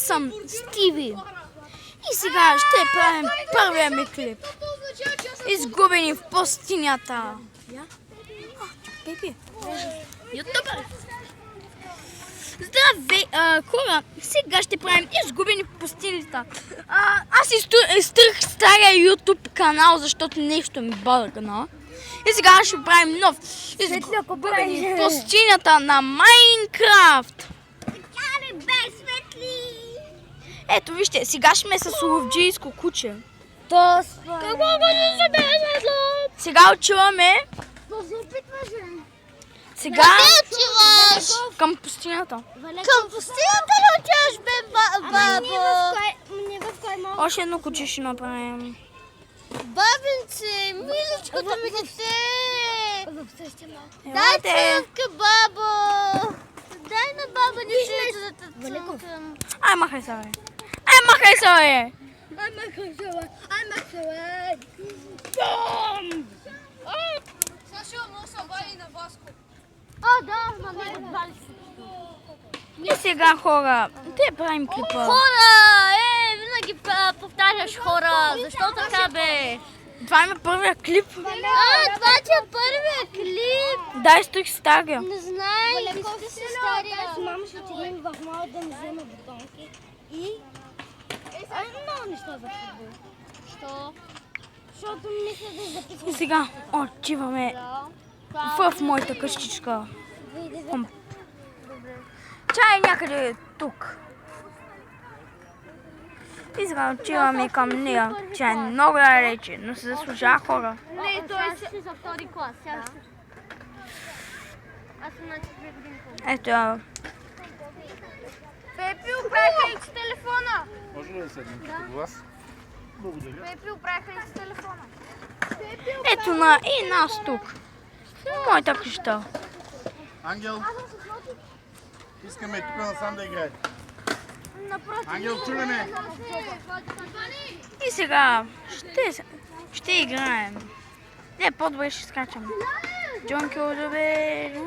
съм Стиви. И сега ще правим първия ми клип. Изгубени в пустинята. Ютубър! Здравей, хора! Сега ще правим изгубени в пустинята. Аз изтрих стария YouTube канал, защото нещо ми бъгна. И сега ще правим нов изгубени в пустинята на Майнкрафт. Ето вижте, сега ще ме с ловджийско куче. Сега отиваме. Сега към пустинята. Към пустинята ли отиваш, бе, бабо? Още едно куче ще направим. Бабинце, миличкото ми дете! Дай Елате. цъвка, бабо! Дай на баба нещето да те цъвкам. Ай, махай се, бе. Ай, махай се, бе. Сашо, може се обади на Васко. А, да, ма не обали се. И сега, хора, те правим клипа. Хора! Винаги повтаряш хора. Защо така, бе? Това има първия клип. Това ти е първия клип. Дай стрих стария. Не знаех, ти си стария. Мама ще отидем в мала да ми взема бутонки и много неща за футбол. Що? Защото мисля да записвам. И сега отиваме в моята къщичка. Тя е някъде тук. И сега отиваме към нея. Тя е много далече, но се заслужава, хора. Не, той си за втори клас. Аз съм на 4 години. Ето я. Пепи, оправиха ли си телефона? Може ли да седнем като вас? Благодаря. Пепи, оправиха ли си телефона? Ето на и нас тук. Моята къща. Ангел, искаме тук насам да играем. Ангел, чули ме? И сега ще играем. Не, по-добре ще скачам. Джонки, добре.